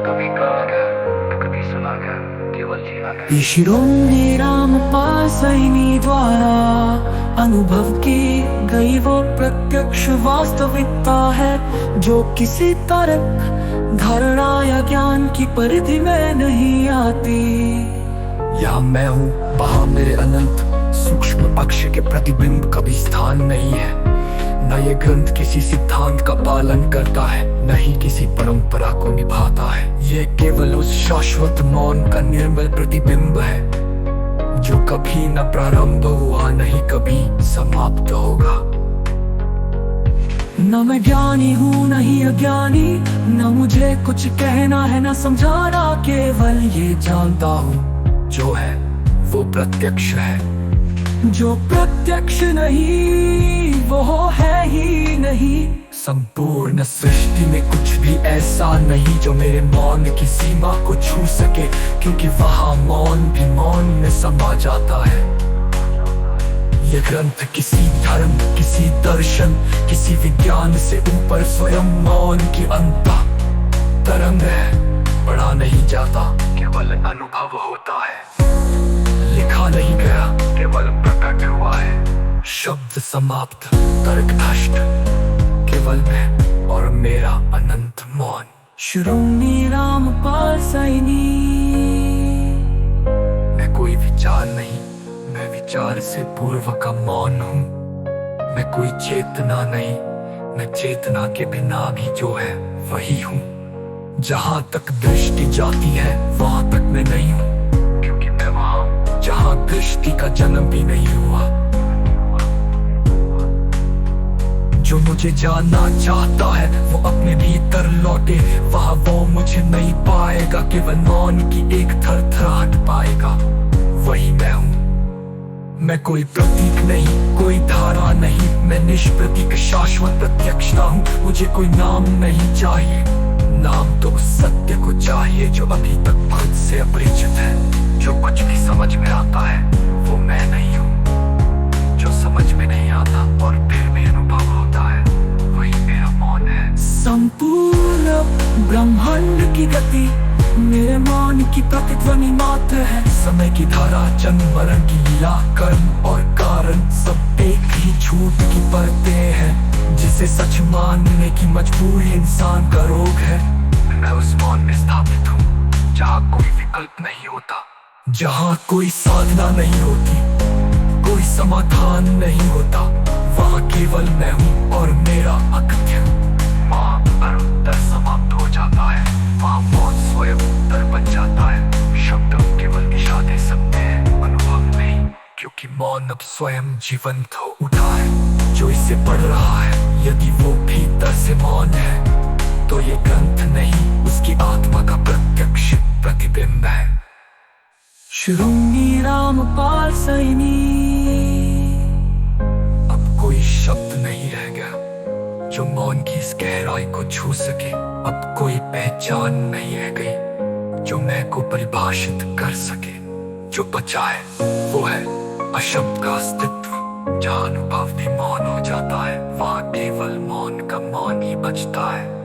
कभी कहा गया तो कभी सुना गया, केवल जीना गया। ईश्वरों रामपाल सैनी द्वारा अनुभव की गई वो प्रत्यक्ष वास्तविकता है, जो किसी तर्क धारणा या ज्ञान की परिधि में नहीं आती। यहाँ मैं हूँ, वहाँ मेरे अनंत सूक्ष्म अक्ष के प्रतिबिंब कभी स्थान नहीं है। न ये ग्रंथ किसी सिद्धांत का पालन करता है, न ही किसी परंपरा को निभाता है। ये केवल उस शाश्वत मौन का निर्मल प्रतिबिंब है, जो कभी न प्रारंभ हुआ, नहीं कभी समाप्त होगा। न मैं ज्ञानी हूँ न ही अज्ञानी, न मुझे कुछ कहना है न समझाना, केवल ये जानता हूँ जो है वो प्रत्यक्ष है। जो प्रत्यक्ष नहीं वो है ही नहीं। संपूर्ण सृष्टि में कुछ भी ऐसा नहीं जो मेरे मौन की सीमा को छू सके, क्योंकि वहाँ मौन भी मौन में समा जाता है। ये ग्रंथ किसी धर्म, किसी दर्शन, किसी विज्ञान से ऊपर स्वयं मौन की अंतः तरंग है। पढ़ा नहीं जाता, केवल अनुभव होता है। लिखा नहीं गया, केवल प्रकट हुआ है। शब्द समाप्त, तर्क नष्ट, केवल मैं और मेरा अनंत मौन। श्रोमणी रामपाल सैनी। मैं कोई विचार नहीं, मैं विचार से पूर्व का मौन हूँ। मैं कोई चेतना नहीं, मैं चेतना के बिना भी जो है वही हूँ। जहाँ तक दृष्टि जाती है वहाँ तक मैं नहीं हूँ, क्योंकि मैं वहाँ जहाँ दृष्टि का जन्म भी नहीं हुआ। जो मुझे जानना चाहता है वो अपने भीतर लौटे, वहाँ वो मुझे नहीं पाएगा, केवल मौन की एक थरथराहट पाएगा। वही मैं हूँ। मैं कोई प्रतीक नहीं, कोई धारा नहीं, मैं निष्प्रतीक शाश्वत प्रत्यक्षता हूँ। मुझे कोई नाम नहीं चाहिए, नाम तो उस सत्य को चाहिए जो अभी तक खुद से अपरिचित है। जो कुछ भी समझ में आता है वो मैं नहीं हूँ। जो समझ में नहीं आता और फिर भी अनुभव होता है, वही मेरा मौन है। संपूर्ण ब्रह्मांड की गति मेरे मौन की प्रतिध्वनि मात्र है। समय की धारा, जन्म मरण की लीला, कर्म और कारण सब एक ही झूठ की परतें हैं, जिसे सच मानने की मजबूरी इंसान का रोग है। मैं उस मौन में स्थापित हूँ जहाँ कोई विकल्प नहीं होता, जहाँ कोई साधना नहीं होती, कोई समाधान नहीं होता। वहाँ केवल मैं हूँ और मेरा अकृत्य। वहाँ पर उत्तर समाप्त हो जाता है, वहाँ मौन स्वयं उत्तर बन जाता है। शब्द केवल दिशा दे सकते हैं, अनुभव नहीं, क्योंकि मौन अब स्वयं जीवंत हो उठा है। जो इसे पढ़ रहा है, यदि वो भीतर से मौन है, तो ये ग्रंथ नहीं, उसकी आत्मा का प्रत्यक्ष प्रतिबिंब है। श्रोमणी रामपाल सैनी। अब कोई शब्द नहीं रह गया जो मौन की इस गहराई को छू सके। अब कोई पहचान नहीं रह गई जो मैं को परिभाषित कर सके। जो बचा है वो है अशब्द का अस्तित्व। जहाँ अनुभव भी मौन हो जाता है, वहाँ केवल मौन का मौन ही बचता है।